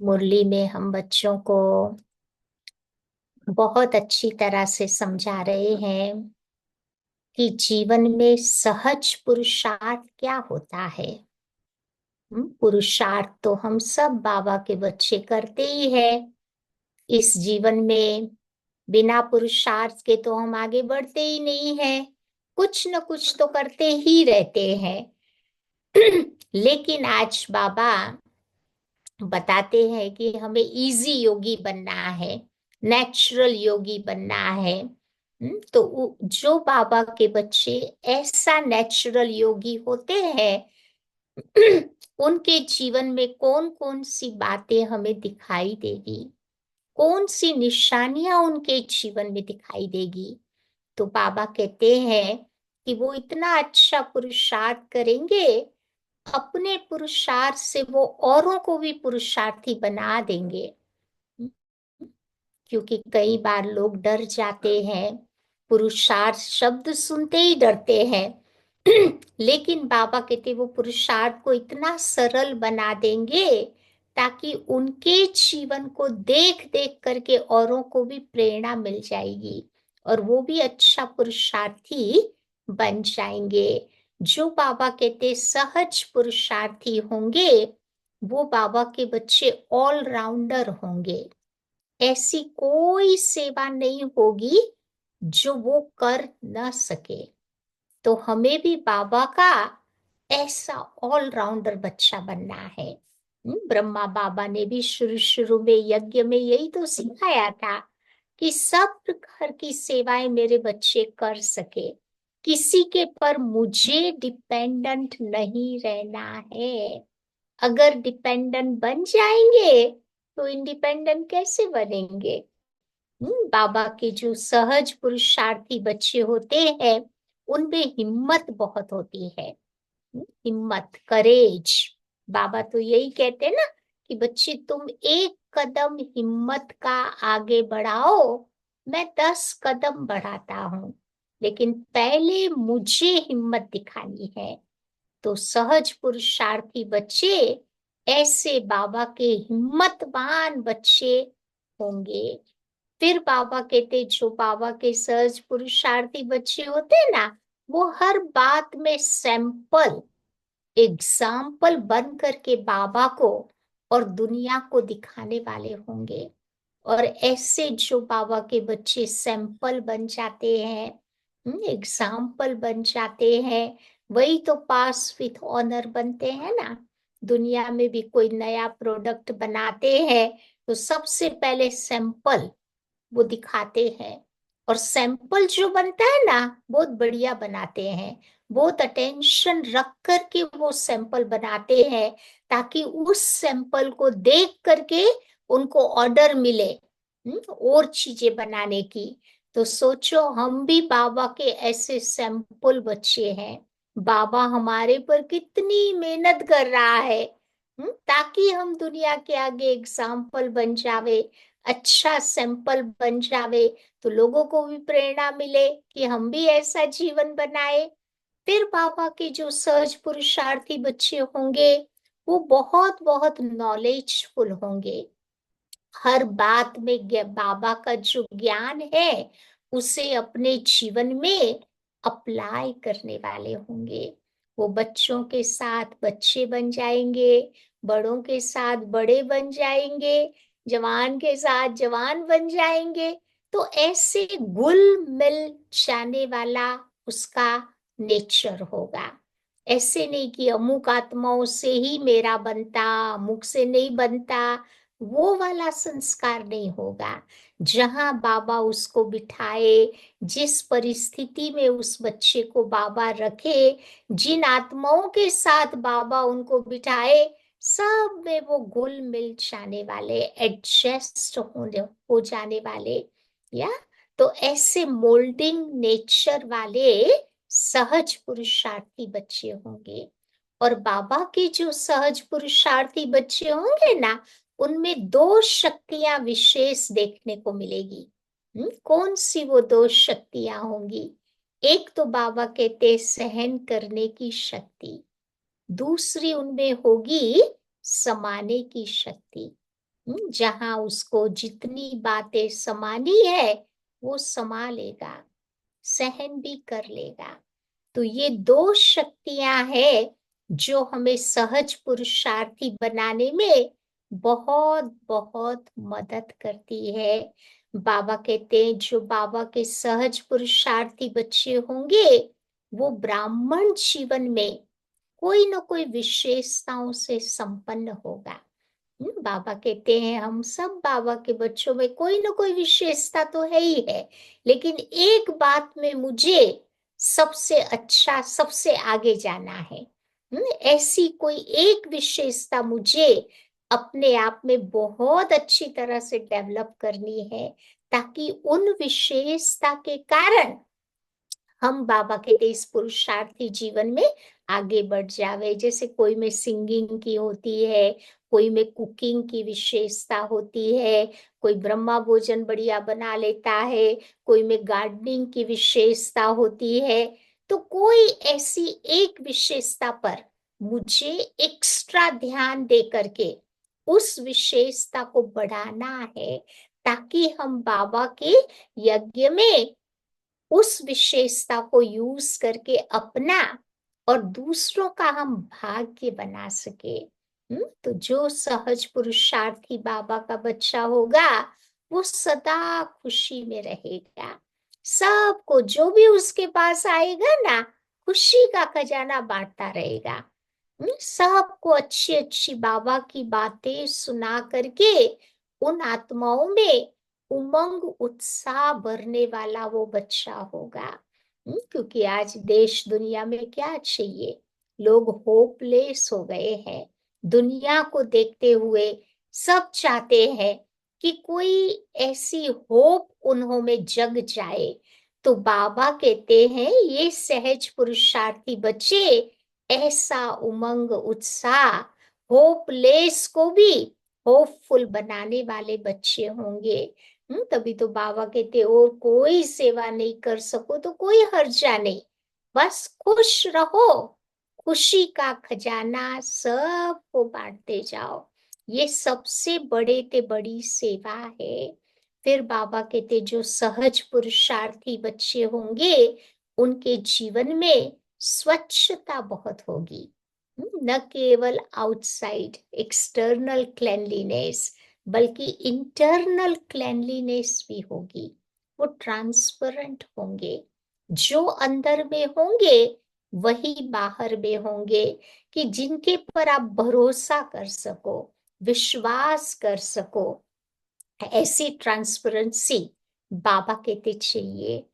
मुरली में हम बच्चों को बहुत अच्छी तरह से समझा रहे हैं कि जीवन में सहज पुरुषार्थ क्या होता है। पुरुषार्थ तो हम सब बाबा के बच्चे करते ही है इस जीवन में। बिना पुरुषार्थ के तो हम आगे बढ़ते ही नहीं है, कुछ न कुछ तो करते ही रहते हैं। लेकिन आज बाबा बताते हैं कि हमें इजी योगी बनना है, नेचुरल योगी बनना है। तो जो बाबा के बच्चे ऐसा नेचुरल योगी होते हैं, उनके जीवन में कौन कौन सी बातें हमें दिखाई देगी, कौन सी निशानियां उनके जीवन में दिखाई देगी। तो बाबा कहते हैं कि वो इतना अच्छा पुरुषार्थ करेंगे, अपने पुरुषार्थ से वो औरों को भी पुरुषार्थी बना देंगे। क्योंकि कई बार लोग डर जाते हैं, पुरुषार्थ शब्द सुनते ही डरते हैं। लेकिन बाबा कहते वो पुरुषार्थ को इतना सरल बना देंगे ताकि उनके जीवन को देख देख करके औरों को भी प्रेरणा मिल जाएगी और वो भी अच्छा पुरुषार्थी बन जाएंगे। जो बाबा कहते सहज पुरुषार्थी होंगे, वो बाबा के बच्चे ऑलराउंडर होंगे। ऐसी कोई सेवा नहीं होगी जो वो कर न सके। तो हमें भी बाबा का ऐसा ऑलराउंडर बच्चा बनना है। ब्रह्मा बाबा ने भी शुरू शुरू में यज्ञ में यही तो सिखाया था कि सब प्रकार की सेवाएं मेरे बच्चे कर सके, किसी के पर मुझे डिपेंडेंट नहीं रहना है। अगर डिपेंडेंट बन जाएंगे तो इंडिपेंडेंट कैसे बनेंगे। बाबा के जो सहज पुरुषार्थी बच्चे होते हैं, उनमें हिम्मत बहुत होती है। हिम्मत, करेज। बाबा तो यही कहते हैं ना कि बच्चे तुम एक कदम हिम्मत का आगे बढ़ाओ, मैं 10 कदम बढ़ाता हूँ, लेकिन पहले मुझे हिम्मत दिखानी है। तो सहज पुरुषार्थी बच्चे ऐसे बाबा के हिम्मतवान बच्चे होंगे। फिर बाबा कहते जो बाबा के सहज पुरुषार्थी बच्चे होते हैं ना, वो हर बात में सैंपल, एग्जाम्पल बन करके बाबा को और दुनिया को दिखाने वाले होंगे। और ऐसे जो बाबा के बच्चे सैंपल बन जाते हैं, एग्जाम्पल बन जाते हैं, वही तो पास विथ ऑनर बनते हैं ना। दुनिया में भी कोई नया प्रोडक्ट बनाते हैं तो सबसे पहले सैंपल वो दिखाते हैं। और सैंपल जो बनता है ना, बहुत बढ़िया बनाते हैं, बहुत अटेंशन रख करके वो सैंपल बनाते हैं, ताकि उस सैंपल को देख करके उनको ऑर्डर मिले और चीजें बनाने की। तो सोचो हम भी बाबा के ऐसे सैंपल बच्चे हैं। बाबा हमारे पर कितनी मेहनत कर रहा है, ताकि हम दुनिया के आगे एग्जाम्पल बन जावे, अच्छा सैंपल बन जावे, तो लोगों को भी प्रेरणा मिले कि हम भी ऐसा जीवन बनाए। फिर बाबा के जो सहज पुरुषार्थी बच्चे होंगे, वो बहुत बहुत नॉलेजफुल होंगे। हर बात में बाबा का जो ज्ञान है उसे अपने जीवन में अप्लाई करने वाले होंगे। वो बच्चों के साथ बच्चे बन जाएंगे, बड़ों के साथ बड़े बन जाएंगे, जवान के साथ जवान बन जाएंगे। तो ऐसे घुल मिल जाने वाला उसका नेचर होगा। ऐसे नहीं कि अमुक आत्माओं से ही मेरा बनता, अमुक से नहीं बनता, वो वाला संस्कार नहीं होगा। जहां बाबा उसको बिठाए, जिस परिस्थिति में उस बच्चे को बाबा रखे, जिन आत्माओं के साथ बाबा उनको बिठाए, सब में वो घुल मिल जाने वाले, एडजस्ट होने हो जाने वाले। या तो ऐसे मोल्डिंग नेचर वाले सहज पुरुषार्थी बच्चे होंगे। और बाबा के जो सहज पुरुषार्थी बच्चे होंगे ना, उनमें दो शक्तियां विशेष देखने को मिलेगी। कौन सी वो दो शक्तियां होंगी? एक तो बाबा कहते सहन करने की शक्ति, दूसरी उनमें होगी समाने की शक्ति। जहां उसको जितनी बातें समानी है वो समा लेगा, सहन भी कर लेगा। तो ये दो शक्तियां हैं जो हमें सहज पुरुषार्थी बनाने में बहुत बहुत मदद करती है। बाबा कहते हैं जो बाबा के सहज पुरुषार्थी बच्चे होंगे वो ब्राह्मण जीवन में कोई न कोई विशेषताओं से संपन्न होगा। बाबा कहते हैं हम सब बाबा के बच्चों में कोई ना कोई विशेषता तो है ही है, लेकिन एक बात में मुझे सबसे अच्छा, सबसे आगे जाना है। ऐसी कोई एक विशेषता मुझे अपने आप में बहुत अच्छी तरह से डेवलप करनी है, ताकि उन विशेषता के कारण हम बाबा के इस पुरुषार्थी जीवन में आगे बढ़ जावे। जैसे कोई में सिंगिंग की होती है, कोई में कुकिंग की विशेषता होती है, कोई ब्रह्मा भोजन बढ़िया बना लेता है, कोई में गार्डनिंग की विशेषता होती है। तो कोई ऐसी एक विशेषता पर मुझे एक्स्ट्रा ध्यान दे करके उस विशेषता को बढ़ाना है, ताकि हम बाबा के यज्ञ में उस विशेषता को यूज करके अपना और दूसरों का हम भाग्य बना सके। तो जो सहज पुरुषार्थी बाबा का बच्चा होगा वो सदा खुशी में रहेगा। सबको जो भी उसके पास आएगा ना, खुशी का खजाना बांटता रहेगा। सबको अच्छी अच्छी बाबा की बातें सुना करके उन आत्माओं में उमंग उत्साह भरने वाला वो बच्चा होगा। क्योंकि आज देश दुनिया में क्या चाहिए, लोग होपलेस हो गए हैं। दुनिया को देखते हुए सब चाहते हैं कि कोई ऐसी होप उन्हों में जग जाए। तो बाबा कहते हैं ये सहज पुरुषार्थी बच्चे ऐसा उमंग उत्साह होपलेस को भी होपफुल बनाने वाले बच्चे होंगे। तभी तो बाबा कहते और कोई सेवा नहीं कर सको तो कोई हर्जा नहीं, बस खुश रहो, खुशी का खजाना सबको बांटते जाओ। ये सबसे बड़े ते बड़ी सेवा है। फिर बाबा कहते जो सहज पुरुषार्थी बच्चे होंगे उनके जीवन में स्वच्छता बहुत होगी। न केवल आउटसाइड एक्सटर्नल क्लेanलीनेस, बल्कि इंटरनल क्लेanलीनेस भी होगी। वो ट्रांसपेरेंट होंगे, जो अंदर में होंगे वही बाहर में होंगे, कि जिनके पर आप भरोसा कर सको, विश्वास कर सको। ऐसी ट्रांसपेरेंसी बाबा कहते चाहिए।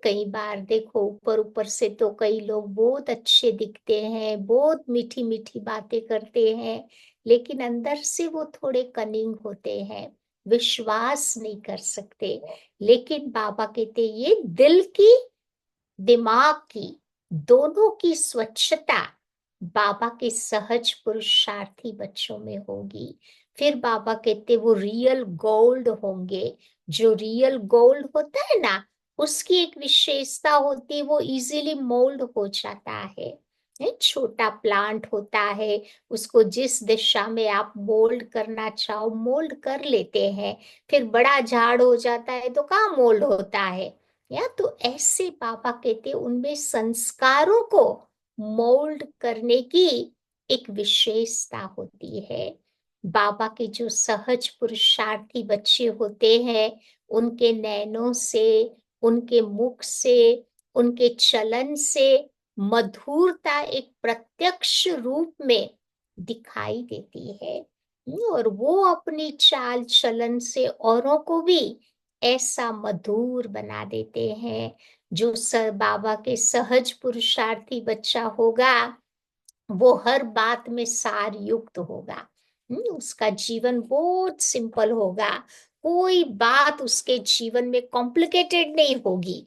कई बार देखो ऊपर ऊपर से तो कई लोग बहुत अच्छे दिखते हैं, बहुत मीठी मीठी बातें करते हैं, लेकिन अंदर से वो थोड़े कनिंग होते हैं, विश्वास नहीं कर सकते। लेकिन बाबा कहते ये दिल की, दिमाग की, दोनों की स्वच्छता बाबा के सहज पुरुषार्थी बच्चों में होगी। फिर बाबा कहते वो रियल गोल्ड होंगे। जो रियल गोल्ड होता है ना, उसकी एक विशेषता होती है, वो इजीली मोल्ड हो जाता है। छोटा प्लांट होता है, उसको जिस दिशा में आप मोल्ड करना चाहो मोल्ड कर लेते हैं। फिर बड़ा झाड़ हो जाता है तो कहाँ मोल्ड होता है। या तो ऐसे बाबा कहते उनमें संस्कारों को मोल्ड करने की एक विशेषता होती है। बाबा के जो सहज पुरुषार्थी बच्चे होते हैं उनके नैनों से, उनके मुख से, उनके चलन से मधुरता एक प्रत्यक्ष रूप में दिखाई देती है। और वो अपनी चाल चलन से औरों को भी ऐसा मधुर बना देते हैं। जो बाबा के सहज पुरुषार्थी बच्चा होगा वो हर बात में सार युक्त होगा। उसका जीवन बहुत सिंपल होगा, कोई बात उसके जीवन में कॉम्प्लिकेटेड नहीं होगी।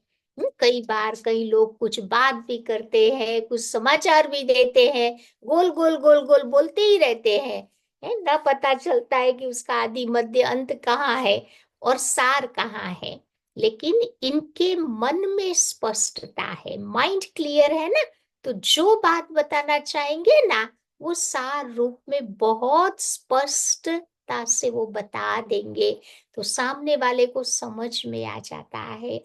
कई बार कई लोग कुछ बात भी करते हैं, कुछ समाचार भी देते हैं, गोल गोल गोल गोल बोलते ही रहते हैं, है ना, पता चलता है कि उसका आदि मध्य अंत कहाँ है और सार कहाँ है। लेकिन इनके मन में स्पष्टता है, माइंड क्लियर है ना, तो जो बात बताना चाहेंगे ना वो सार रूप में बहुत स्पष्ट सरलता से वो बता देंगे तो सामने वाले को समझ में आ जाता है।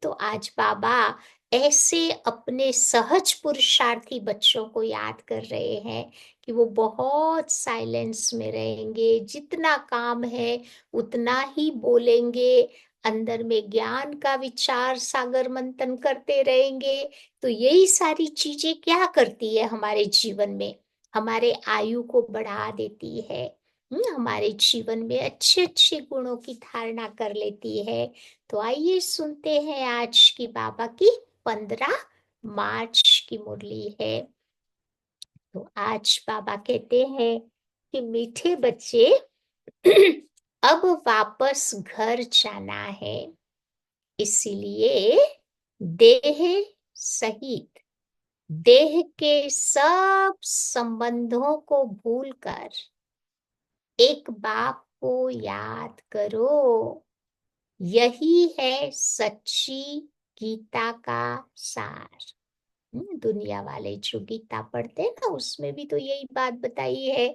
तो आज बाबा ऐसे अपने सहज पुरुषार्थी बच्चों को याद कर रहे हैं कि वो बहुत साइलेंस में रहेंगे, जितना काम है उतना ही बोलेंगे, अंदर में ज्ञान का विचार सागर मंथन करते रहेंगे। तो यही सारी चीजें क्या करती है हमारे जीवन में, हमारे आयु को बढ़ा देती है। हमारे जीवन में अच्छे अच्छे गुणों की धारणा कर लेती है। तो आइए सुनते हैं आज की बाबा की 15 मार्च की मुरली है। तो आज बाबा कहते हैं कि मीठे बच्चे अब वापस घर जाना है, इसीलिए देह सहित देह के सब संबंधों को भूलकर एक बाप को याद करो। यही है सच्ची गीता का सार। दुनिया वाले जो गीता पढ़ते हैं ना उसमें भी तो यही बात बताई है,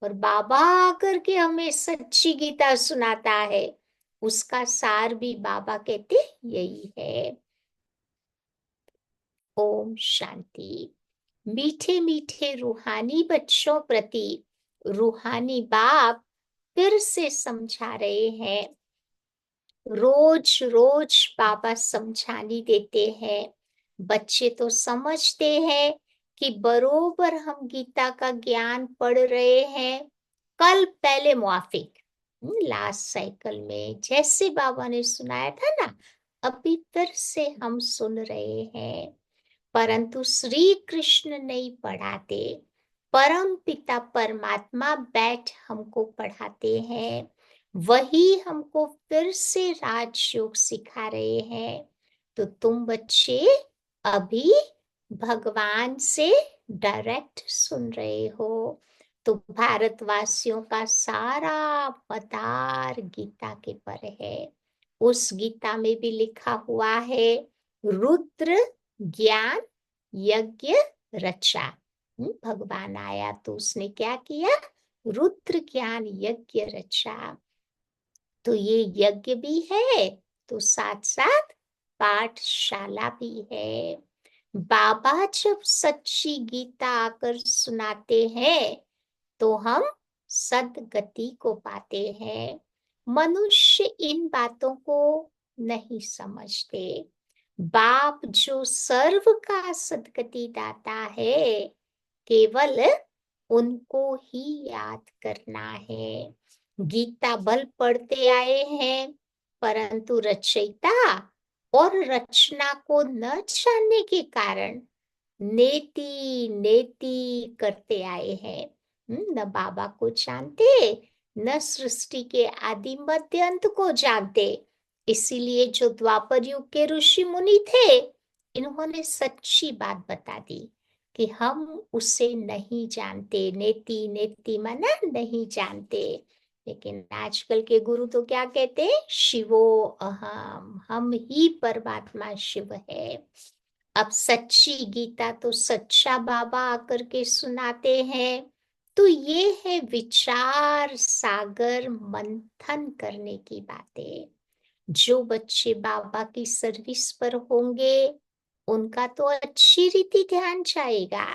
और बाबा आकर के हमें सच्ची गीता सुनाता है, उसका सार भी बाबा कहते यही है। ओम शांति। मीठे मीठे रूहानी बच्चों प्रति रूहानी बाप फिर से समझा रहे हैं। रोज रोज बाबा समझानी देते हैं। बच्चे तो समझते हैं कि बरोबर हम गीता का ज्ञान पढ़ रहे हैं। कल पहले मुआफिक लास्ट साइकिल में जैसे बाबा ने सुनाया था ना, अभी फिर से हम सुन रहे हैं। परंतु श्री कृष्ण नहीं पढ़ाते, परम पिता परमात्मा बैठ हमको पढ़ाते हैं। वही हमको फिर से राजयोग सिखा रहे हैं। तो तुम बच्चे अभी भगवान से डायरेक्ट सुन रहे हो। तो भारतवासियों का सारा मदार गीता के पर है। उस गीता में भी लिखा हुआ है रुद्र ज्ञान यज्ञ रचा। भगवान आया तो उसने क्या किया, रुद्र ज्ञान यज्ञ रचा। तो ये यज्ञ भी है तो साथ साथ पाठशाला भी है। बाबा जब सच्ची गीता आकर सुनाते हैं तो हम सदगति को पाते हैं। मनुष्य इन बातों को नहीं समझते। बाप जो सर्व का सदगति दाता है, केवल उनको ही याद करना है। गीता बल पढ़ते आए हैं, परंतु रचयिता और रचना को न जानने के कारण नेति नेति करते आए हैं। न बाबा को जानते, न सृष्टि के आदि मध्य अंत को जानते। इसीलिए जो द्वापर युग के ऋषि मुनि थे, इन्होंने सच्ची बात बता दी कि हम उसे नहीं जानते। नेति नेति माना नहीं जानते। लेकिन आजकल के गुरु तो क्या कहते हैं, शिवो अहम, हम ही परमात्मा शिव है। अब सच्ची गीता तो सच्चा बाबा आकर के सुनाते हैं। तो ये है विचार सागर मंथन करने की बातें। जो बच्चे बाबा की सर्विस पर होंगे उनका तो अच्छी रीति ध्यान जाएगा।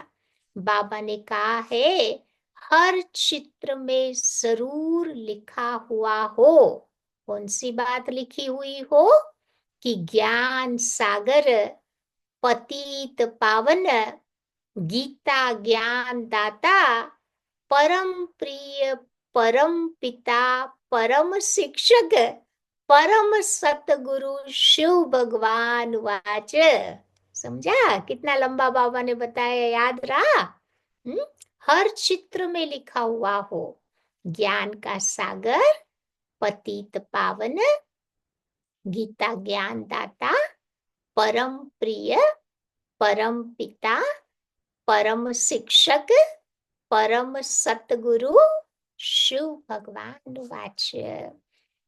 बाबा ने कहा है हर चित्र में जरूर लिखा हुआ हो। कौन सी बात लिखी हुई हो कि ज्ञान सागर पतित पावन गीता ज्ञान दाता परम प्रिय परम पिता परम शिक्षक परम सतगुरु शिव भगवान वाच। समझा कितना लंबा बाबा ने बताया, याद रहा? हर चित्र में लिखा हुआ हो ज्ञान का सागर पतित पावन गीता ज्ञान दाता परम प्रिय परम पिता परम शिक्षक परम सतगुरु शिव भगवान वाच्य।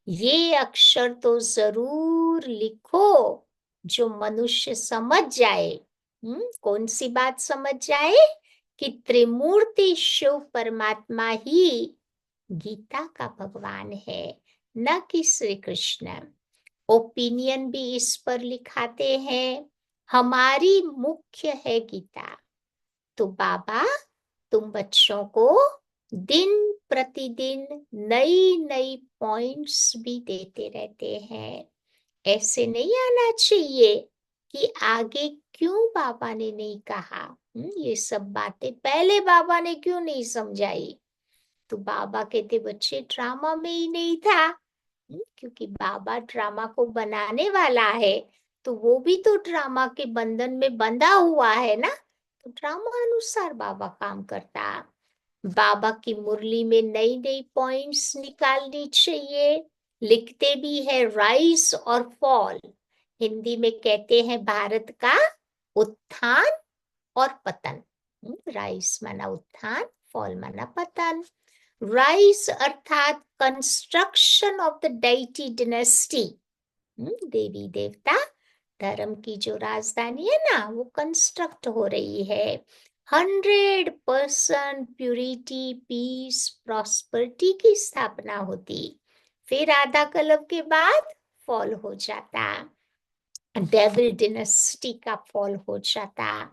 ये अक्षर तो जरूर लिखो जो मनुष्य समझ जाए। कौन सी बात समझ जाए कि त्रिमूर्ति शिव परमात्मा ही गीता का भगवान है, न कि श्री कृष्ण। ओपिनियन भी इस पर लिखाते हैं, हमारी मुख्य है गीता। तो बाबा तुम बच्चों को दिन प्रतिदिन नई नई पॉइंट्स भी देते रहते हैं। ऐसे नहीं आना चाहिए कि आगे क्यों बाबा ने नहीं कहा, ये सब बातें पहले बाबा ने क्यों नहीं समझाई। तो बाबा कहते बच्चे ड्रामा में ही नहीं था, क्योंकि बाबा ड्रामा को बनाने वाला है, तो वो भी तो ड्रामा के बंधन में बंधा हुआ है ना, तो ड्रामा अनुसार बाबा काम करता। बाबा की मुरली में नई नई पॉइंट्स निकालनी चाहिए। लिखते भी है राइज और फॉल, हिंदी में कहते हैं भारत का उत्थान और पतन। राइज माना उत्थान, फॉल माना पतन। राइज अर्थात construction of the deity dynasty, देवी देवता धर्म की जो राजधानी है ना, वो कंस्ट्रक्ट हो रही है। 100% प्यूरिटी, पीस, प्रॉस्पेरिटी की स्थापना होती, फिर आधा कल्प के बाद फॉल हो जाता, डेविल डिनेस्टी का फॉल हो जाता।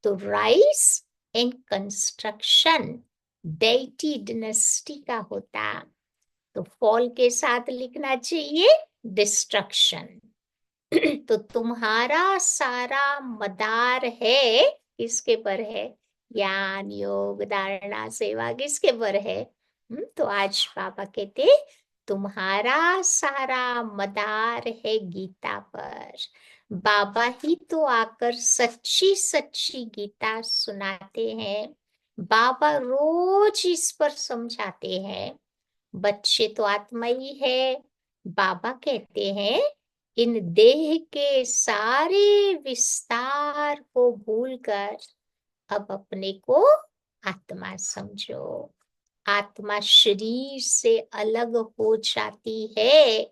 तो rise and construction deity dynasty का होता, तो फॉल के साथ लिखना चाहिए डिस्ट्रक्शन। तो तुम्हारा सारा मदार है किसके पर है, ज्ञान योग धारणा सेवा किसके पर है। तो आज बाबा कहते तुम्हारा सारा मदार है गीता पर। बाबा ही तो आकर सच्ची सच्ची गीता सुनाते हैं, बाबा रोज इस पर समझाते हैं। बच्चे तो आत्मा ही है, बाबा कहते हैं इन देह के सारे विस्तार को भूलकर अब अपने को आत्मा समझो। आत्मा शरीर से अलग हो जाती है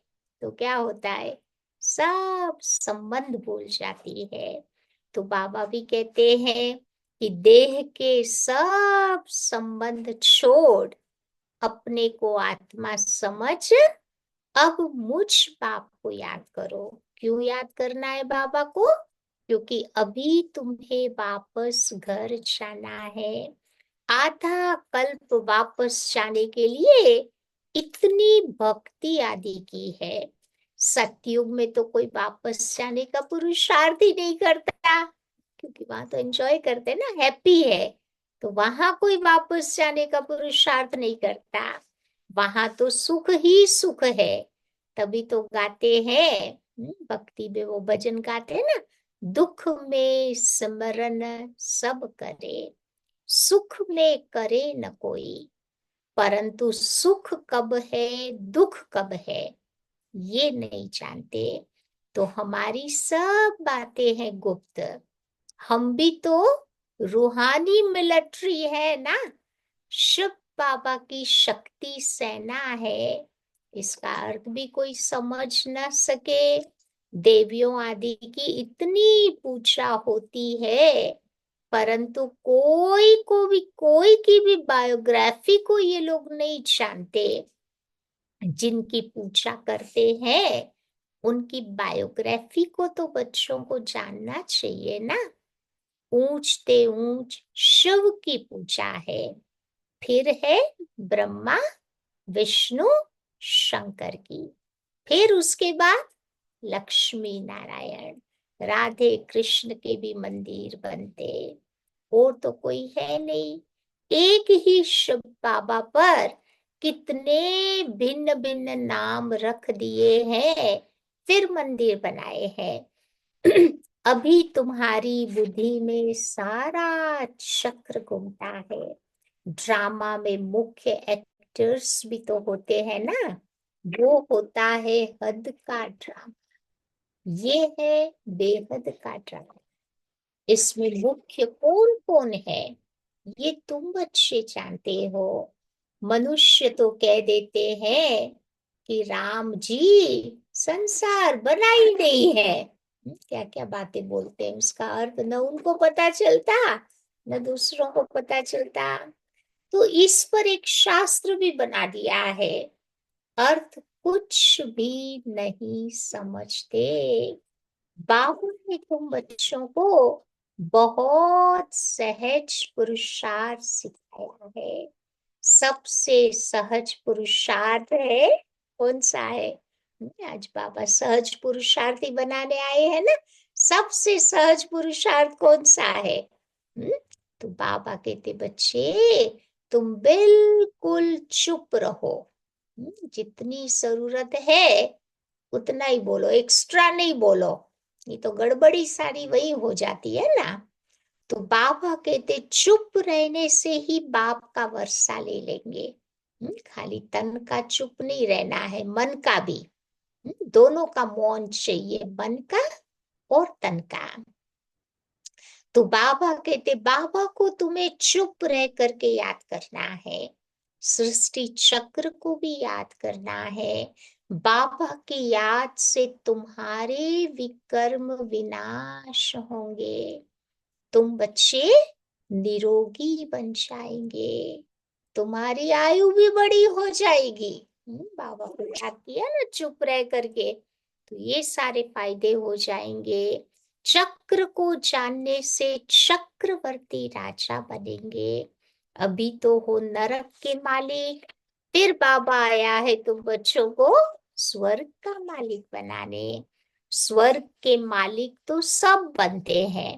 तो क्या होता है, सब संबंध भूल जाती है। तो बाबा भी कहते हैं कि देह के सब संबंध छोड़ अपने को आत्मा समझ अब मुझ बाप को याद करो। क्यों याद करना है बाबा को, क्योंकि अभी तुम्हें वापस घर जाना है। आधा कल्प वापस जाने के लिए इतनी भक्ति आदि की है। सतयुग में तो कोई वापस जाने का पुरुषार्थ ही नहीं करता, क्योंकि वहां तो एंजॉय करते ना, हैप्पी है। तो वहां कोई वापस जाने का पुरुषार्थ नहीं करता, वहां तो सुख ही सुख है। तभी तो गाते हैं, भक्ति में वो भजन गाते हैं ना, दुख में स्मरण सब करे, सुख में करे न कोई, परंतु सुख कब है दुख कब है ये नहीं जानते। तो हमारी सब बातें हैं गुप्त, हम भी तो रूहानी मिलिट्री है ना, शिव बाबा की शक्ति सेना है। इसका अर्थ भी कोई समझ न सके। देवियों आदि की इतनी पूजा होती है, परंतु कोई की भी बायोग्राफी को ये लोग नहीं जानते। जिनकी पूजा करते हैं उनकी बायोग्राफी को तो बच्चों को जानना चाहिए ना। ऊंचते ऊंच शिव की पूजा है, फिर है ब्रह्मा विष्णु शंकर की, फिर उसके बाद लक्ष्मी नारायण राधे कृष्ण के भी मंदिर बनते। और तो कोई है नहीं, एक ही शिव बाबा पर कितने भिन्न भिन्न नाम रख दिए हैं, फिर मंदिर बनाए हैं। अभी तुम्हारी बुद्धि में सारा चक्र घूमता है। ड्रामा में मुख्य एक्टर्स भी तो होते हैं ना, वो होता है हद का ड्रामा, ये है बेहद का ड्रामा। इसमें मुख्य कौन कौन है ये तुम बच्चे जानते हो। मनुष्य तो कह देते हैं कि राम जी संसार बना ही नहीं है, क्या क्या बातें बोलते हैं, उसका अर्थ न उनको पता चलता न दूसरों को पता चलता। तो इस पर एक शास्त्र भी बना दिया है, अर्थ कुछ भी नहीं समझते। बाबू ने तुम बच्चों को बहुत सहज पुरुषार्थ सिखाया है। सबसे सहज पुरुषार्थ है, कौन सा है? आज बाबा सहज पुरुषार्थी बनाने आए हैं ना। सबसे सहज पुरुषार्थ कौन सा है? हम्म? तो बाबा कहते बच्चे तुम बिल्कुल चुप रहो। जितनी जरूरत है उतना ही बोलो, एक्स्ट्रा नहीं बोलो, ये तो गड़बड़ी सारी वही हो जाती है ना। तो बाबा कहते चुप रहने से ही बाप का वर्षा ले लेंगे। खाली तन का चुप नहीं रहना है, मन का भी। दोनों का मौन चाहिए, मन का और तन का। तो बाबा कहते बाबा को तुम्हें चुप रह करके याद करना है, सृष्टि चक्र को भी याद करना है। बाबा की याद से तुम्हारे विकर्म विनाश होंगे, तुम बच्चे निरोगी बन जाएंगे, तुम्हारी आयु भी बड़ी हो जाएगी। बाबा को याद किया ना चुप रह करके, तो ये सारे फायदे हो जाएंगे। चक्र को जानने से चक्रवर्ती राजा बनेंगे। अभी तो हो नरक के मालिक, फिर बाबा आया है तुम बच्चों को स्वर्ग का मालिक बनाने। स्वर्ग के मालिक तो सब बनते हैं,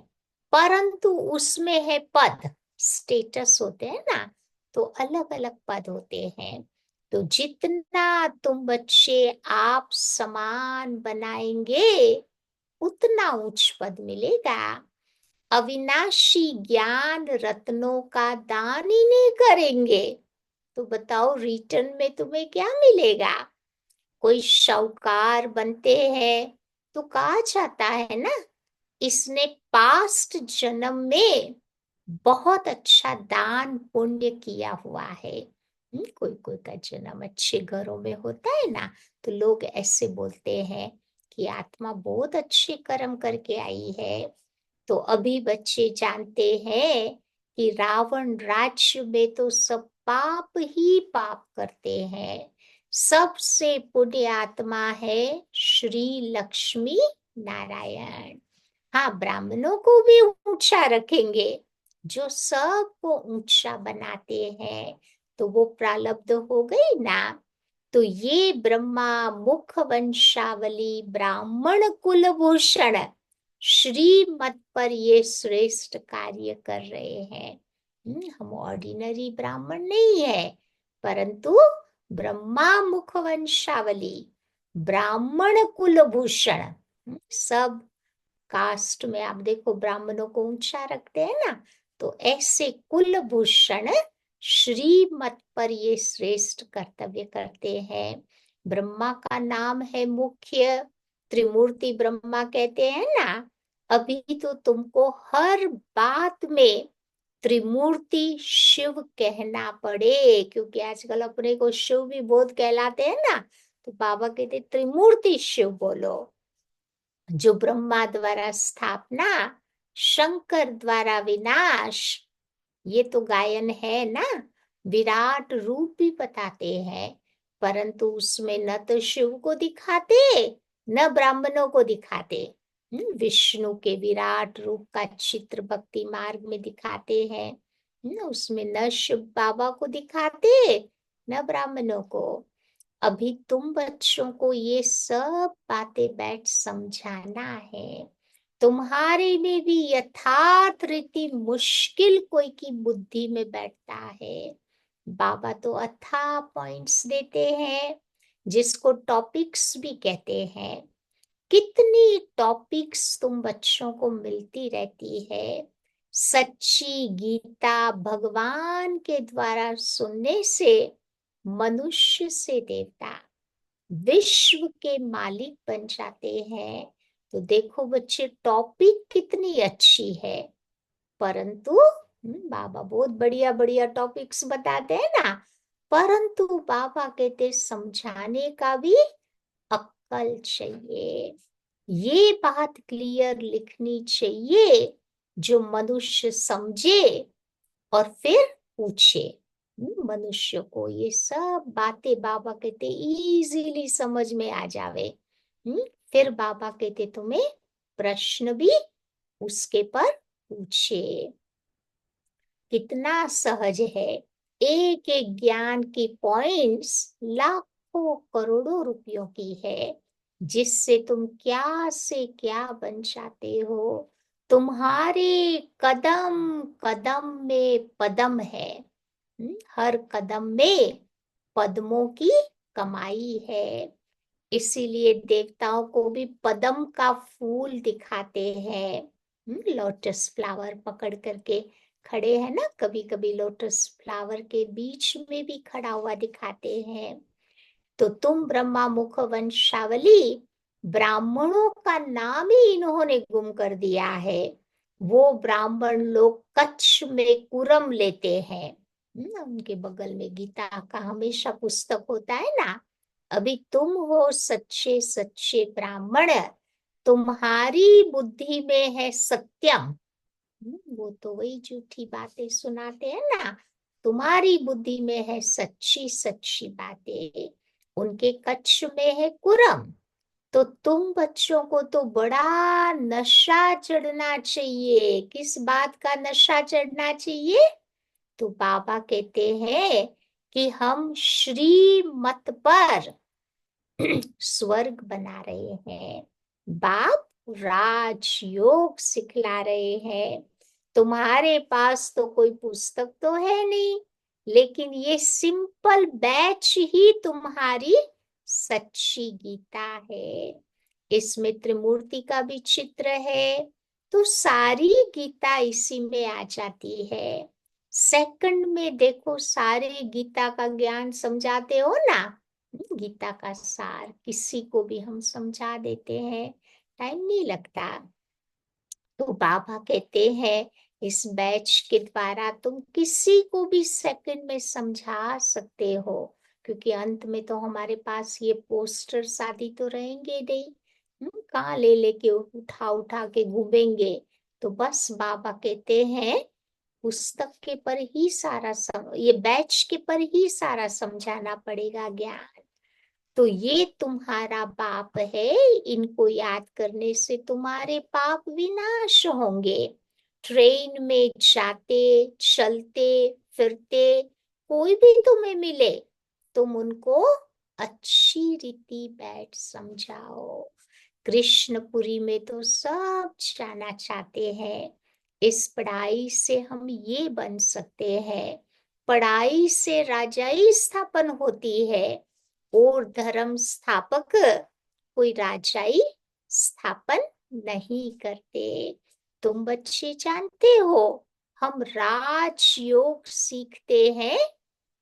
परंतु उसमें है पद, स्टेटस होते हैं ना, तो अलग अलग पद होते हैं। तो जितना तुम बच्चे आप समान बनाएंगे उतना उच्च पद मिलेगा। अविनाशी ज्ञान रत्नों का दान ही नहीं करेंगे तो बताओ रिटर्न में तुम्हें क्या मिलेगा? कोई शाहूकार बनते हैं तो कहा जाता है ना, इसने पास्ट जन्म में बहुत अच्छा दान पुण्य किया हुआ है। कोई कोई का जन्म अच्छे घरों में होता है ना, तो लोग ऐसे बोलते हैं कि आत्मा बहुत अच्छे कर्म करके आई है। तो अभी बच्चे जानते हैं कि रावण राज्य में तो सब पाप ही पाप करते हैं। सबसे पुण्य आत्मा है श्री लक्ष्मी नारायण। हाँ, ब्राह्मणों को भी ऊंचा रखेंगे, जो सबको ऊंचा बनाते हैं। तो वो प्रारब्ध हो गई ना। तो ये ब्रह्मा मुख वंशावली ब्राह्मण कुलभूषण श्रीमत पर ये श्रेष्ठ कार्य कर रहे हैं। हम ऑर्डिनरी ब्राह्मण नहीं है, परंतु ब्रह्मा मुख वंशावली ब्राह्मण कुलभूषण। सब कास्ट में आप देखो ब्राह्मणों को ऊंचा रखते हैं ना, तो ऐसे कुलभूषण श्रीमत पर ये श्रेष्ठ कर्तव्य करते हैं। ब्रह्मा का नाम है मुख्य, त्रिमूर्ति ब्रह्मा कहते हैं ना। अभी तो तुमको हर बात में त्रिमूर्ति शिव कहना पड़े, क्योंकि आजकल अपने को शिव भी बहुत कहलाते हैं ना। तो बाबा कहते त्रिमूर्ति शिव बोलो। जो ब्रह्मा द्वारा स्थापना, शंकर द्वारा विनाश, ये तो गायन है ना। विराट रूप भी बताते हैं, परंतु उसमें न तो शिव को दिखाते न ब्राह्मणों को दिखाते। विष्णु के विराट रूप का चित्र भक्ति मार्ग में दिखाते हैं। उसमें न शिव बाबा को दिखाते न ब्राह्मणों को। अभी तुम बच्चों को ये सब बातें बैठ समझाना है। तुम्हारे में भी यथार्थ रीति मुश्किल कोई की बुद्धि में बैठता है। बाबा तो अथाह पॉइंट्स देते हैं, जिसको टॉपिक्स भी कहते हैं। कितनी टॉपिक्स तुम बच्चों को मिलती रहती है। सच्ची गीता भगवान के द्वारा सुनने से मनुष्य से देवता, विश्व के मालिक बन जाते हैं। तो देखो बच्चे टॉपिक कितनी अच्छी है, परंतु बाबा बहुत बढ़िया बढ़िया टॉपिक्स बताते हैं ना, परंतु बाबा कहते समझाने का भी अक्ल चाहिए। ये बात क्लियर लिखनी चाहिए जो मनुष्य समझे और फिर पूछे। मनुष्य को ये सब बातें बाबा कहते इजीली समझ में आ जावे। फिर बाबा कहते तुम्हें प्रश्न भी उसके पर पूछे। कितना सहज है। एक एक ज्ञान की पॉइंट्स लाखों करोड़ों रुपयों की है, जिससे तुम क्या से क्या बन जाते हो। तुम्हारे कदम कदम में पदम है। हर कदम में पद्मों की कमाई है। इसीलिए देवताओं को भी पद्म का फूल दिखाते हैं। लोटस फ्लावर पकड़ करके खड़े हैं ना, कभी कभी लोटस फ्लावर के बीच में भी खड़ा हुआ दिखाते हैं। तो तुम ब्रह्मा मुख वंशावली, ब्राह्मणों का नाम ही इन्होंने गुम कर दिया है। वो ब्राह्मण लोग कच्छ में कुरम लेते हैं। उनके बगल में गीता का हमेशा पुस्तक होता है ना। अभी तुम हो सच्चे सच्चे ब्राह्मण, तुम्हारी बुद्धि में है सत्यम। वो तो वही झूठी बातें सुनाते हैं ना। तुम्हारी बुद्धि में है सच्ची सच्ची बातें, उनके कच्छ में है कुरम। तो तुम बच्चों को तो बड़ा नशा चढ़ना चाहिए। किस बात का नशा चढ़ना चाहिए? तो बाबा कहते हैं कि हम श्रीमत पर स्वर्ग बना रहे हैं। बाप राजयोग सिखला रहे हैं। तुम्हारे पास तो कोई पुस्तक तो है नहीं, लेकिन ये सिंपल बैच ही तुम्हारी सच्ची गीता है। इसमें त्रिमूर्ति का भी चित्र है, तो सारी गीता इसी में आ जाती है। सेकंड में देखो, सारे गीता का ज्ञान समझाते हो ना। गीता का सार किसी को भी हम समझा देते हैं, टाइम नहीं लगता। तो बाबा कहते हैं इस बैच के द्वारा तुम किसी को भी सेकंड में समझा सकते हो, क्योंकि अंत में तो हमारे पास ये पोस्टर आदि तो रहेंगे नहीं। कहाँ ले लेके उठा उठा के घूमेंगे। तो बस बाबा कहते हैं पुस्तक के पर ही सारा ये बैच के पर ही सारा समझाना पड़ेगा ज्ञान। तो ये तुम्हारा पाप है, इनको याद करने से तुम्हारे पाप विनाश होंगे। ट्रेन में जाते चलते फिरते कोई भी तुम्हें मिले, तुम उनको अच्छी रीति बैठ समझाओ। कृष्णपुरी में तो सब जाना चाहते हैं। इस पढ़ाई से हम ये बन सकते हैं। पढ़ाई से राजाई स्थापन होती है, और धर्म स्थापक कोई राजाई स्थापन नहीं करते। तुम बच्चे जानते हो, हम राजयोग सीखते हैं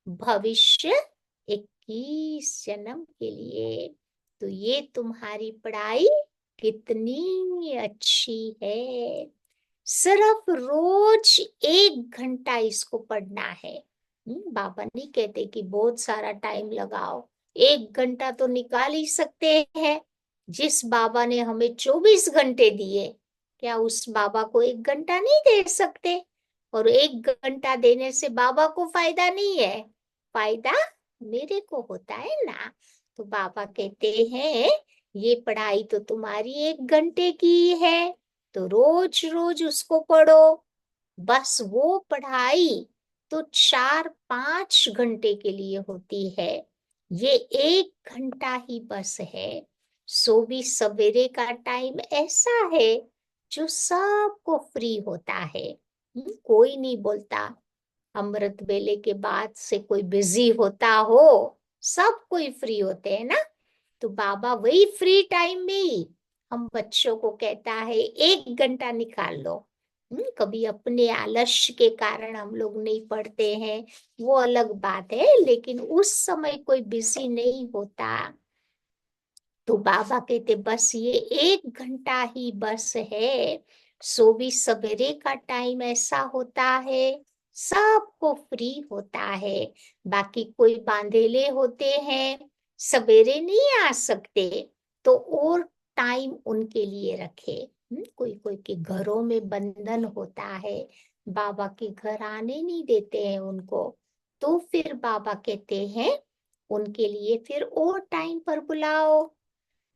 भविष्य 21 जन्म के लिए। तो ये तुम्हारी पढ़ाई कितनी अच्छी है। सिर्फ रोज 1 घंटा इसको पढ़ना है। बाबा नहीं कहते कि बहुत सारा टाइम लगाओ, 1 घंटा तो निकाल ही सकते हैं। जिस बाबा ने हमें 24 घंटे दिए, क्या उस बाबा को 1 घंटा नहीं दे सकते? और 1 घंटा देने से बाबा को फायदा नहीं है, फायदा मेरे को होता है ना। तो बाबा कहते हैं ये पढ़ाई तो तुम्हारी 1 घंटे की है, तो रोज रोज उसको पढ़ो। बस वो पढ़ाई तो 4-5 घंटे के लिए होती है, ये 1 घंटा ही बस है। सो भी सवेरे का टाइम ऐसा है जो सबको फ्री होता है। कोई नहीं बोलता अमृत वेले के बाद से कोई बिजी होता हो, सब कोई फ्री होते हैं ना। तो बाबा वही फ्री टाइम में ही हम बच्चों को कहता है 1 घंटा निकाल लो। कभी अपने आलस्य के कारण हम लोग नहीं पढ़ते हैं, वो अलग बात है, लेकिन उस समय कोई बिजी नहीं होता। तो बाबा कहते बस ये 1 घंटा ही बस है। सो भी सवेरे का टाइम ऐसा होता है, सबको फ्री होता है। बाकी कोई बांधेले होते हैं, सवेरे नहीं आ सकते, तो और टाइम उनके लिए रखे। कोई कोई के घरों में बंधन होता है, बाबा के घर आने नहीं देते हैं उनको, तो फिर बाबा कहते हैं उनके लिए फिर और टाइम पर बुलाओ।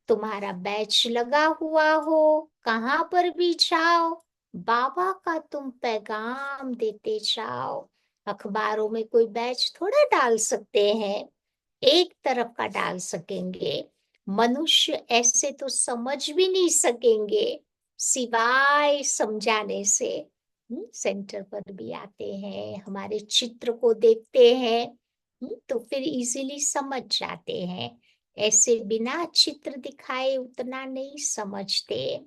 तुम्हारा बैच लगा हुआ हो, कहाँ पर भी जाओ, बाबा का तुम पैगाम देते जाओ। अखबारों में कोई बैच थोड़ा डाल सकते हैं, एक तरफ का डाल सकेंगे। मनुष्य ऐसे तो समझ भी नहीं सकेंगे सिवाय समझाने से। सेंटर पर भी आते हैं, हमारे चित्र को देखते हैं, तो फिर इजीली समझ जाते हैं। ऐसे बिना चित्र दिखाए उतना नहीं समझते।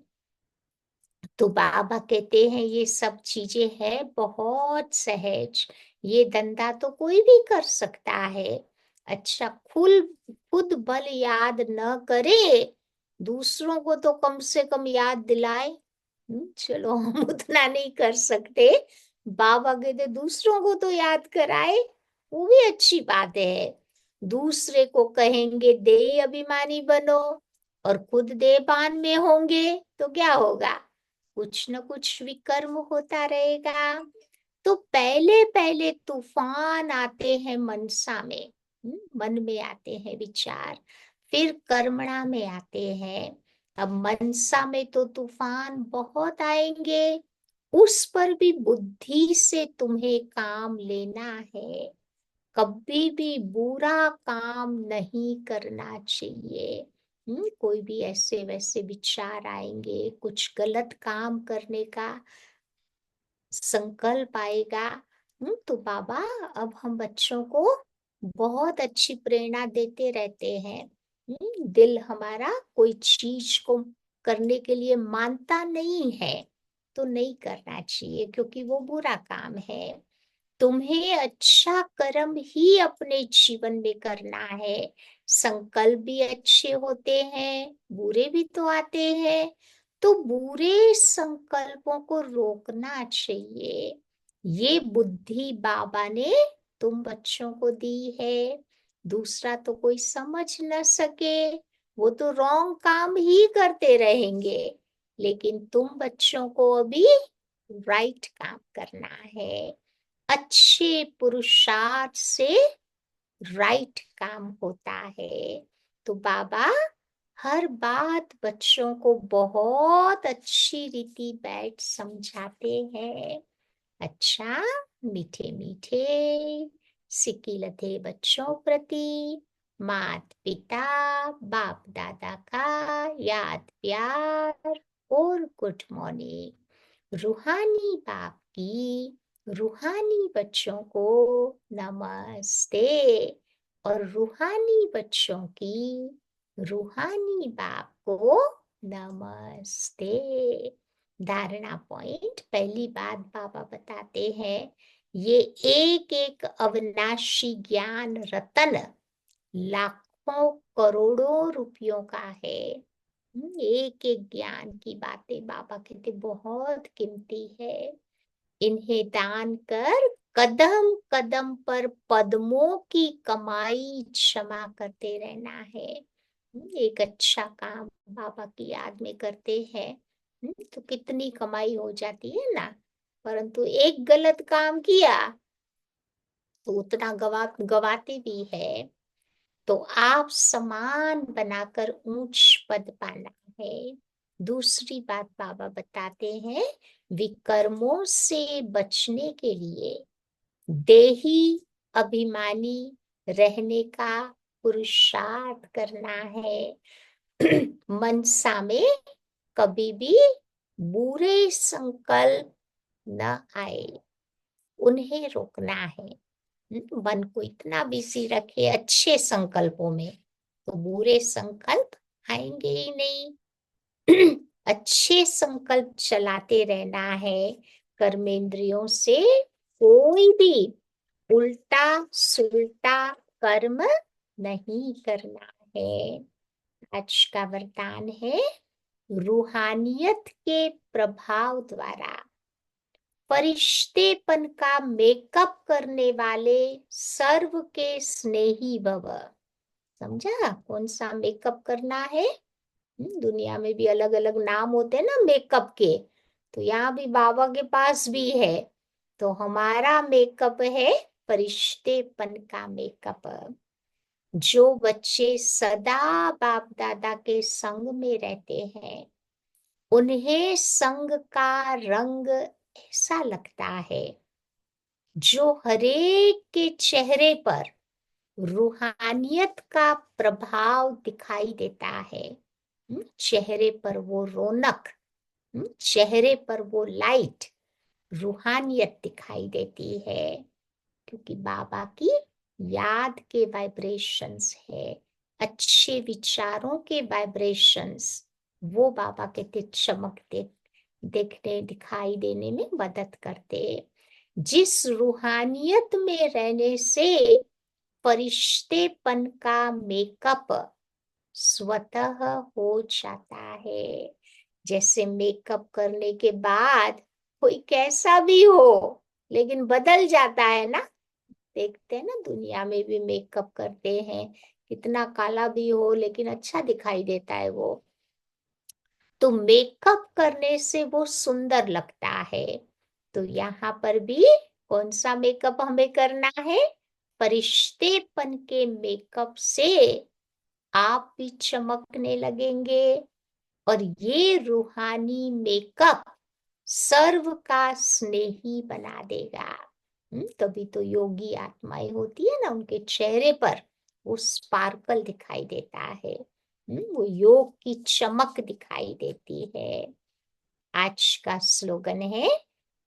तो बाबा कहते हैं ये सब चीजें है बहुत सहज, ये धंधा तो कोई भी कर सकता है। अच्छा, खुद बल याद न करे, दूसरों को तो कम से कम याद दिलाए। चलो हम उतना नहीं कर सकते, बाबा कहते दूसरों को तो याद कराए, वो भी अच्छी बात है। दूसरे को कहेंगे देह अभिमानी बनो और खुद देहभान में होंगे तो क्या होगा, कुछ न कुछ विकर्म होता रहेगा। तो पहले पहले तूफान आते हैं मनसा में, मन में आते हैं विचार, फिर कर्मणा में आते हैं। अब मनसा में तो तूफान बहुत आएंगे, उस पर भी बुद्धि से तुम्हें काम लेना है। कभी भी बुरा काम नहीं करना चाहिए। कोई भी ऐसे वैसे विचार आएंगे, कुछ गलत काम करने का संकल्प आएगा, तो बाबा अब हम बच्चों को बहुत अच्छी प्रेरणा देते रहते हैं। दिल हमारा कोई चीज को करने के लिए मानता नहीं है तो नहीं करना चाहिए, क्योंकि वो बुरा काम है। तुम्हें अच्छा कर्म ही अपने जीवन में करना है। संकल्प भी अच्छे होते हैं, बुरे भी तो आते हैं, तो बुरे संकल्पों को रोकना चाहिए। ये बुद्धि बाबा ने तुम बच्चों को दी है, दूसरा तो कोई समझ न सके, वो तो रॉन्ग काम ही करते रहेंगे, लेकिन तुम बच्चों को अभी राइट काम करना है। अच्छे पुरुषार्थ से राइट काम होता है। तो बाबा हर बात बच्चों को बहुत अच्छी रीति बैठ समझाते हैं। अच्छा, मीठे मीठे सिकिलते बच्चों प्रति मात पिता बाप दादा का याद प्यार और गुड मॉर्निंग। रूहानी बाप की रूहानी बच्चों को नमस्ते, और रूहानी बच्चों की रूहानी बाप को नमस्ते। धारणा पॉइंट, पहली बात बाबा बताते हैं, ये एक एक अविनाशी ज्ञान रतन लाखों करोड़ों रुपयों का है। एक एक ज्ञान की बातें बाबा कहते बहुत कीमती है। इन्हें दान कर कदम कदम पर पद्मों की कमाई जमा करते रहना है। एक अच्छा काम बाबा की याद में करते हैं, तो कितनी कमाई हो जाती है ना। परंतु एक गलत काम किया तो उतना गवाते भी है। तो आप समान बनाकर ऊंच पद पाना है। दूसरी बात बाबा बताते हैं, विकर्मों से बचने के लिए देही अभिमानी रहने का पुरुषार्थ करना है। मनसा में कभी भी बुरे संकल्प न आए, उन्हें रोकना है। मन को इतना बिजी रखे अच्छे संकल्पों में, तो बुरे संकल्प आएंगे ही नहीं। अच्छे संकल्प चलाते रहना है। कर्मेंद्रियों से कोई भी उल्टा सुलटा कर्म नहीं करना है। आज का वरदान है, रूहानियत के प्रभाव द्वारा फरिश्तेपन का मेकअप करने वाले सर्व के स्नेही भव। समझा कौन सा मेकअप करना है? दुनिया में भी अलग अलग नाम होते हैं ना मेकअप के, तो यहाँ भी बाबा के पास भी है। तो हमारा मेकअप है फरिश्तेपन का मेकअप। जो बच्चे सदा बाप दादा के संग में रहते हैं, उन्हें संग का रंग ऐसा लगता है जो हरेक के चेहरे पर रूहानियत का प्रभाव दिखाई देता है। चेहरे पर वो रौनक, चेहरे पर वो लाइट, रूहानियत दिखाई देती है, क्योंकि बाबा की याद के वाइब्रेशंस है, अच्छे विचारों के वाइब्रेशंस, वो बाबा के चमकते देखने दिखाई देने में मदद करते। जिस रूहानियत में रहने से फरिश्तेपन का मेकअप स्वतः हो जाता है। जैसे मेकअप करने के बाद कोई कैसा भी हो लेकिन बदल जाता है ना। देखते हैं ना, दुनिया में भी मेकअप करते हैं, कितना काला भी हो लेकिन अच्छा दिखाई देता है वो। तो मेकअप करने से वो सुंदर लगता है। तो यहाँ पर भी कौन सा मेकअप हमें करना है? फरिश्तेपन के मेकअप से आप भी चमकने लगेंगे, और ये रूहानी मेकअप सर्व का स्नेही बना देगा। तभी तो योगी आत्माएं होती है ना, उनके चेहरे पर वो स्पार्कल दिखाई देता है, वो योग की चमक दिखाई देती है। आज का स्लोगन है,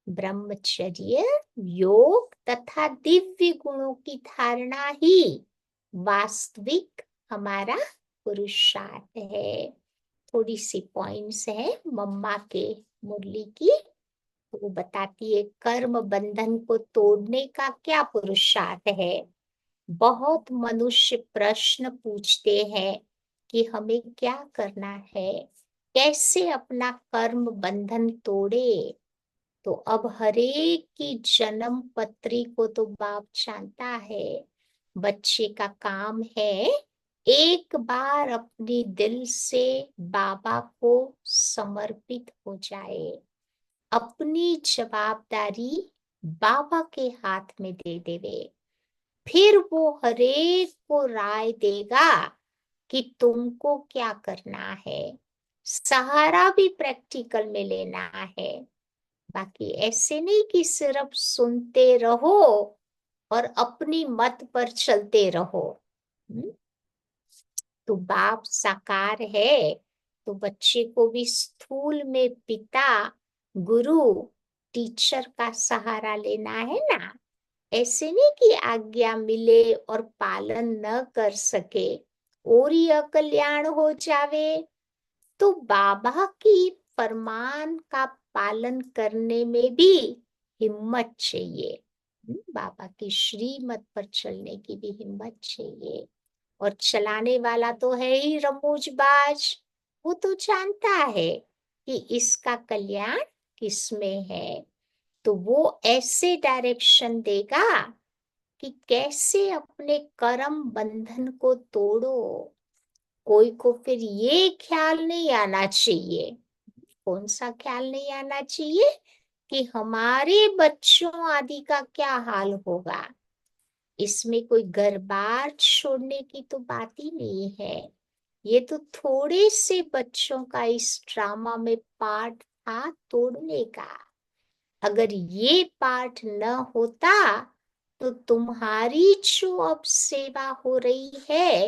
ब्रह्मचर्य, योग तथा दिव्य गुणों की धारणा ही वास्तविक हमारा पुरुषार्थ है। थोड़ी सी पॉइंट्स है मम्मा के मुरली की। तो वो बताती है, कर्म बंधन को तोड़ने का क्या पुरुषार्थ है। बहुत मनुष्य प्रश्न पूछते हैं कि हमें क्या करना है, कैसे अपना कर्म बंधन तोड़े। तो अब हरेक की जन्म पत्री को तो बाप जानता है। बच्चे का काम है एक बार अपने दिल से बाबा को समर्पित हो जाए, अपनी जवाबदारी बाबा के हाथ में दे देवे। फिर वो हरेक को राय देगा कि तुमको क्या करना है। सहारा भी प्रैक्टिकल में लेना है। बाकी ऐसे नहीं कि सिर्फ सुनते रहो और अपनी मत पर चलते रहो। हम्म? तो बाप साकार है, तो बच्चे को भी स्थूल में पिता, गुरु, टीचर का सहारा लेना है ना। ऐसे नहीं कि आज्ञा मिले और पालन न कर सके और ही अकल्याण हो जावे। तो बाबा की फरमान का पालन करने में भी हिम्मत चाहिए। बाबा की श्रीमत पर चलने की भी हिम्मत चाहिए। और चलाने वाला तो है ही रमूजबाज, वो तो जानता है कि इसका कल्याण किसमें है। तो वो ऐसे डायरेक्शन देगा कि कैसे अपने कर्म बंधन को तोड़ो। कोई को फिर ये ख्याल नहीं आना चाहिए। कौन सा ख्याल नहीं आना चाहिए? कि हमारे बच्चों आदि का क्या हाल होगा। इसमें कोई घर बार छोड़ने की तो बात ही नहीं है। ये तो थोड़े से बच्चों का इस ड्रामा में पार्ट था तोड़ने का। अगर ये पार्ट न होता तो तुम्हारी जो अब सेवा हो रही है,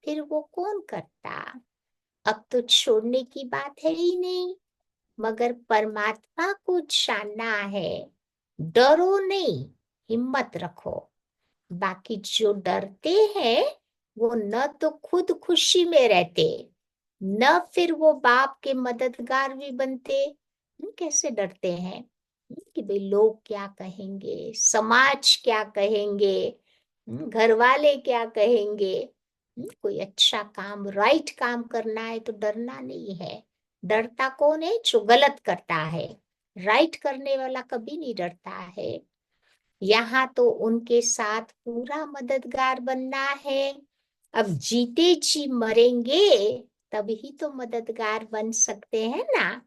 फिर वो कौन करता। अब तो छोड़ने की बात है ही नहीं, मगर परमात्मा को जानना है। डरो नहीं, हिम्मत रखो। बाकी जो डरते हैं वो न तो खुद खुशी में रहते, न फिर वो बाप के मददगार भी बनते। कैसे डरते हैं कि भाई लोग क्या कहेंगे, समाज क्या कहेंगे, घर वाले क्या कहेंगे। कोई अच्छा काम, राइट काम करना है तो डरना नहीं है। डरता कौन है? जो गलत करता है। राइट करने वाला कभी नहीं डरता है। यहाँ तो उनके साथ पूरा मददगार बनना है। अब जीते जी मरेंगे तभी तो मददगार बन सकते हैं ना।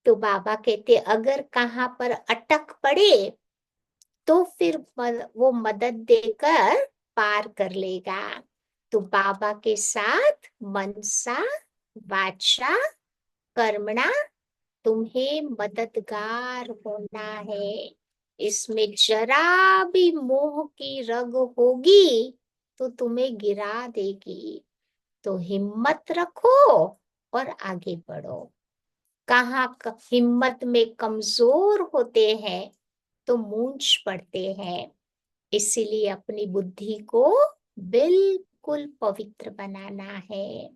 तो बाबा कहते, अगर कहाँ पर अटक पड़े तो फिर वो मदद देकर पार कर लेगा। तो बाबा के साथ मनसा वाचा कर्मणा तुम्हें मददगार होना है। इसमें जरा भी मोह की रग होगी तो तुम्हें गिरा देगी। तो हिम्मत रखो और आगे बढ़ो। कहाँ हिम्मत में कमजोर होते हैं तो मूंझ पड़ते हैं। इसीलिए अपनी बुद्धि को बिल्कुल पवित्र बनाना है।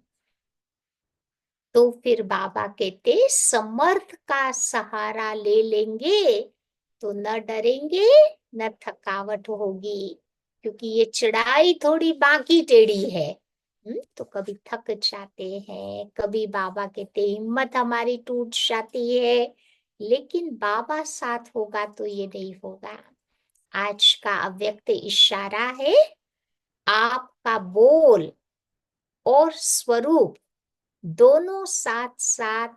तो फिर बाबा कहते समर्थ का सहारा ले लेंगे तो न डरेंगे न थकावट होगी, क्योंकि ये चढ़ाई थोड़ी बाकी टेढ़ी है। तो कभी थक जाते हैं, कभी बाबा कहते हिम्मत हमारी टूट जाती है, लेकिन बाबा साथ होगा तो ये नहीं होगा। आज का अव्यक्त इशारा है, आपका बोल और स्वरूप दोनों साथ साथ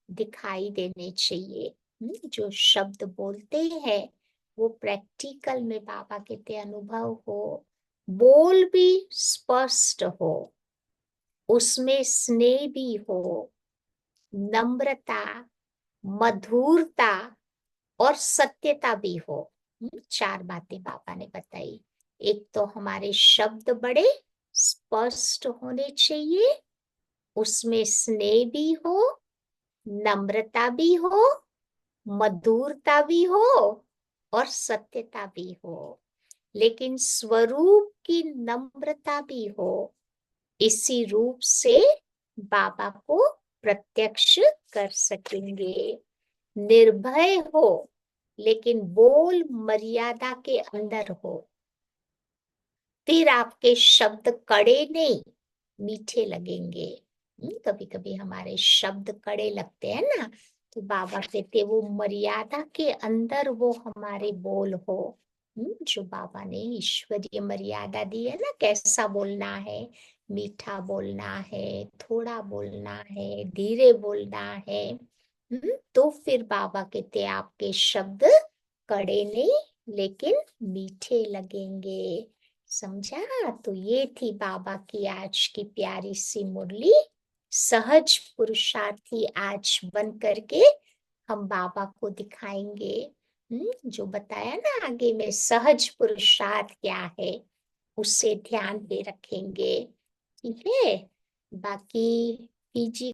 दिखाई देने चाहिए। जो शब्द बोलते हैं वो प्रैक्टिकल में बाबा कहते अनुभव हो, बोल भी स्पष्ट हो, उसमें स्नेह भी हो, नम्रता, मधुरता और सत्यता भी हो। चार बातें बाबा ने बताई। एक तो हमारे शब्द बड़े स्पष्ट होने चाहिए, उसमें स्नेह भी हो, नम्रता भी हो, मधुरता भी हो और सत्यता भी हो। लेकिन स्वरूप की नम्रता भी हो। इसी रूप से बाबा को प्रत्यक्ष कर सकेंगे। निर्भय हो, लेकिन बोल मर्यादा के अंदर हो। फिर आपके शब्द कड़े नहीं, मीठे लगेंगे। कभी कभी हमारे शब्द कड़े लगते हैं ना, तो बाबा कहते वो मर्यादा के अंदर वो हमारे बोल हो। जो बाबा ने ईश्वरीय मर्यादा दी है ना, कैसा बोलना है, मीठा बोलना है, थोड़ा बोलना है, धीरे बोलना है। तो फिर बाबा कहते आपके शब्द कड़े नहीं लेकिन मीठे लगेंगे। समझा? तो ये थी बाबा की आज की प्यारी सी मुरली। सहज पुरुषार्थी आज बन करके हम बाबा को दिखाएंगे। जो बताया ना आगे में सहज पुरुषार्थ क्या है, उससे ध्यान पे रखेंगे। ठीक है, बाकी पीजी